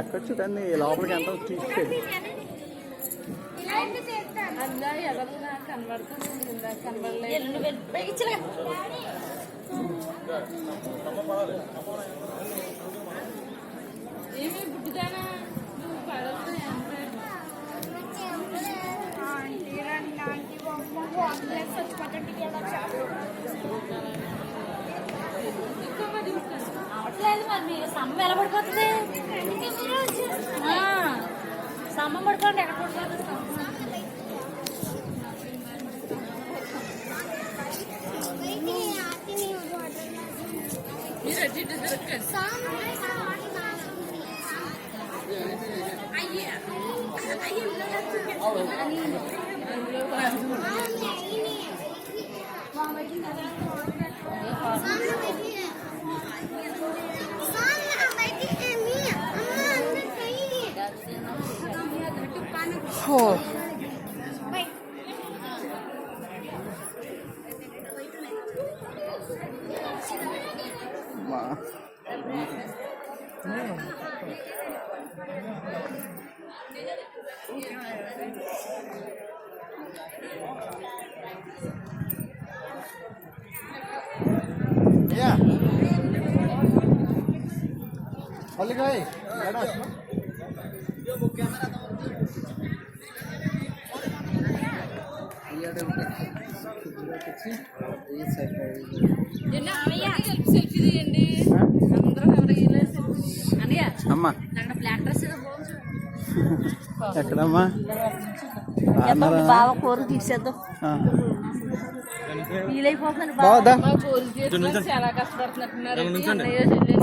ఎక్కొచ్చు కానీ లోపలికి ఎంత తీసుకెళ్ళి ఏమి బుడ్డిదానా నువ్వు పడతాయి అవట్లేదు మరి మీరు సమ్మం ఎలా పడిపోతుంది సమ్మం పడుకోండి ఎక్కడ పడిపోతుంది సెల్ఫీ తీయండి అమ్మా బ్లాక్ డ్రెస్ ఎక్కడమ్మా బావ కూర తీసేద్దాం వీలైపోతుంది చాలా కష్టపడుతున్నట్టున్నారు